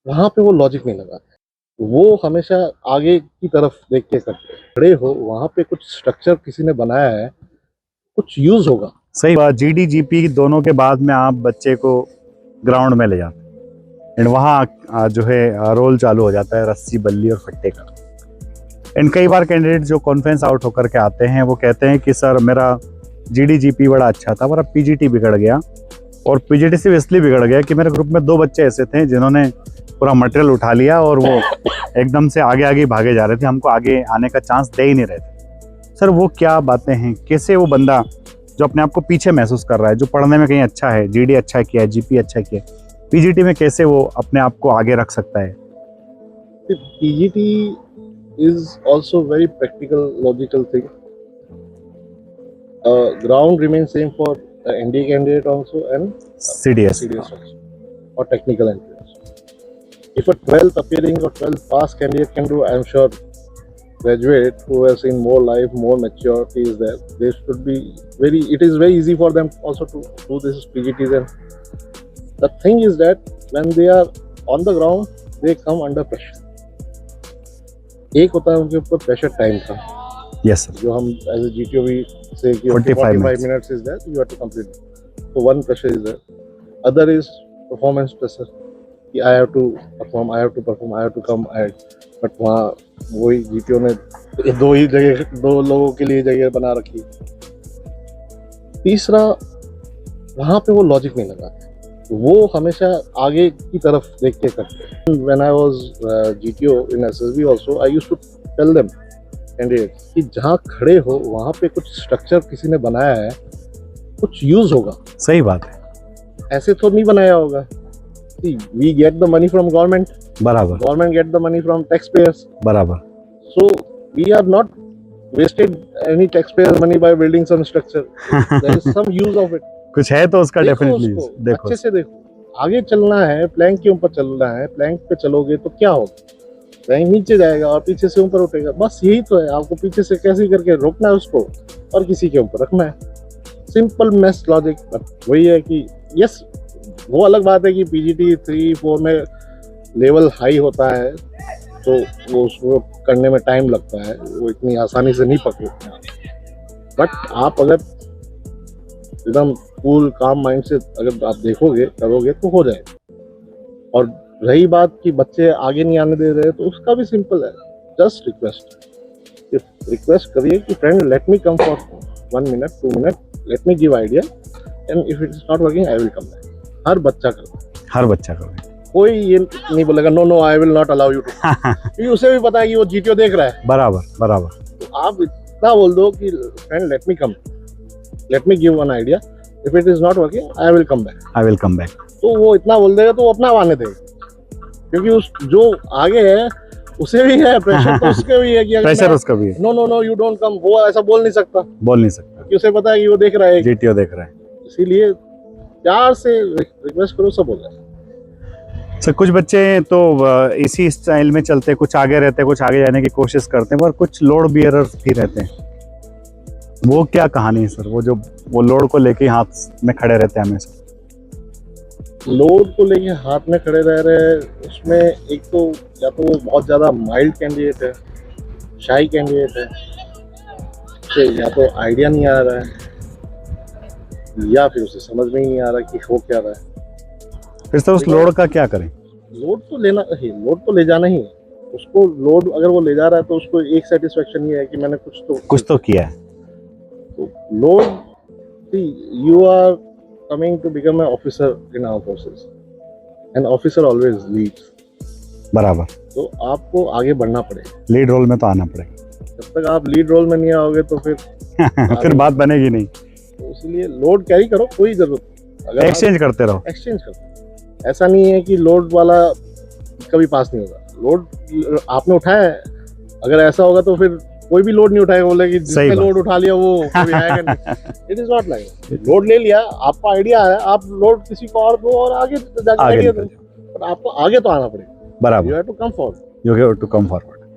वहाँ पे वो लॉजिक नहीं लगा। वो हमेशा आगे की तरफ देख के करते हैं। खड़े हो, वहाँ पे कुछ स्ट्रक्चर किसी ने बनाया है, कुछ यूज़ होगा। सही बात। जीडीजीपी दोनों के बाद में आप बच्चे को ग्राउंड में ले जाते हैं एंड वहाँ जो है रोल चालू हो जाता है रस्सी बल्ली और फट्टे का। एंड कई बार कैंडिडेट जो कॉन्फ्रेंस आउट होकर के आते हैं वो कहते हैं कि सर मेरा जीडीजीपी बड़ा अच्छा था, मेरा पीजीटी बिगड़ गया। और पीजीटी सिर्फ इसलिए बिगड़ गया कि मेरे ग्रुप में 2 बच्चे ऐसे थे जिन्होंने पूरा मटेरियल उठा लिया और वो एकदम से आगे आगे भागे जा रहे थे, हमको आगे आने का चांस दे ही नहीं रहे थे। सर वो क्या बातें हैं? कैसे वो बंदा जो अपने आप को पीछे महसूस कर रहा है, जो पढ़ने में कहीं अच्छा है, जीडी अच्छा किया है, जीपी अच्छा किया है, पीजीटी में कैसे वो अपने आप को आगे रख सकता है? PGT is also very practical, logical thing. Ground remains same for NDA candidate also and CDS also, or technical entrance. If a 12th appearing or 12th pass candidate can do, I am sure graduate who has seen more life, more maturity is there. They should be it is very easy for them also to do this PGTs. And the thing is that when they are on the ground, they come under pressure. एक होता है उनके ऊपर pressure time का, yes sir, जो हम as a GTO भी से कि 45 minutes is that you have to complete. तो one pressure is there, other is performance pressure कि I have to perform, I have to perform, I have to come at. But वहाँ वही GTO ने 2 लोगों के लिए जगह बना रखी। तीसरा, वहाँ पे वो लॉजिक नहीं लगा, वो हमेशा आगे की तरफ देख के करते हैं। When I was GTO in SSB also, I used to tell them candidates कि जहाँ खड़े हो वहाँ पे कुछ स्ट्रक्चर किसी ने बनाया है, कुछ यूज होगा। सही बात है, ऐसे तो नहीं बनाया होगा। We get the money from government, बराबर, government get the money from taxpayers, बराबर। so we are not wasted any taxpayers money by building some structure. There is some use of it. कुछ है तो उसका डेफिनेटली देखो, अच्छे से देखो। आगे चलना है, प्लैंक के ऊपर चलना है, प्लैंक पे चलोगे तो क्या होगा? प्लैंक नीचे जाएगा और पीछे से ऊपर उठेगा। बस यही तो है, आपको पीछे से कैसे करके रोकना है उसको और किसी के ऊपर रखना है। Simple maths logic. वही है कि यस, वो अलग बात है कि पीजीटी 3-4 में लेवल हाई होता है तो वो उसको करने में टाइम लगता है, वो इतनी आसानी से नहीं पकड़ते। बट आप अगर एकदम कूल काम माइंड से अगर आप देखोगे, करोगे तो हो जाएगा। और रही बात कि बच्चे आगे नहीं आने दे रहे, तो उसका भी सिंपल है, जस्ट रिक्वेस्ट करिए कि friend let me come for 1 minute 2 minute, let me give idea and if it is not working I will come back. हर बच्चा करता, हर बच्चा कर, कोई ये नहीं बोलेगा no no I will not allow you to, क्योंकि उसे भी पता है कि वो जीटीओ देख रहा है। बराबर बराबर। तो आप इतना बोल दो कि friend let me come, late me give one idea, if it is not working I will come back, I will come back. तो वो इतना बोल देगा तो वो अपना आने देगा, क्योंकि उस जो आगे है उसे भी है प्रेशर, तो उसके भी है कि प्रेशर उसका भी है। No no no you don't come, वो ऐसा बोल नहीं सकता, क्योंकि उसे पता है कि वो देख रहा है, जीटीओ देख रहा है। इसीलिए प्यार से रिक्वेस्ट करो, सब हो जाए। सर कुछ बच्चे तो इसी स्टाइल में चलते, कुछ आगे रहते, कुछ आगे जाने की कोशिश करते हैं, पर कुछ लोड बियरर्स भी रहते हैं। वो क्या कहानी है सर? वो लोड को लेके हाथ में खड़े रहते हैं हमेशा। लोड को लेके हाथ में खड़े रह रहे हैं, उसमें एक तो या तो वो बहुत ज़्यादा माइल्ड कैंडिडेट है, शाई कैंडिडेट है, उसे या तो आइडिया नहीं आ रहा है या फिर उसे समझ में ही नहीं आ रहा कि हो क्या रहा है। फिर सर उस लोड का क्या करें? लोड तो लेना ही, लोड तो ले जाना ही है उसको। लोड अगर वो ले जा रहा है तो उसको एक सेटिस्फेक्शन ये है कि मैंने कुछ तो किया है। तो load, you are coming to become an officer in our forces, and officer always leads. बराबर। तो आपको आगे बढ़ना पड़ेगा, लीड रोल में तो आना पड़ेगा। जब तक आप लीड रोल में नहीं आओगे तो फिर फिर बात बनेगी नहीं। तो इसलिए लोड कैरी करो, कोई जरूरत, अगर एक्सचेंज करते रहो, एक्सचेंज करो। ऐसा नहीं है कि लोड वाला कभी पास नहीं होगा। लोड आपने उठाया है, अगर ऐसा होगा तो फिर कोई भी लोड नहीं उठाएगा, बोले कि जिसने लोड उठा लिया वो कभी आएगा नहीं। It is not like, load ले लिया, आपको आइडिया आया, आप लोड किसी को और दो और आगे जाके आइडिया दो, पर आपको आगे तो आना पड़ेगा। बराबर, you have to come forward, you have to come forward.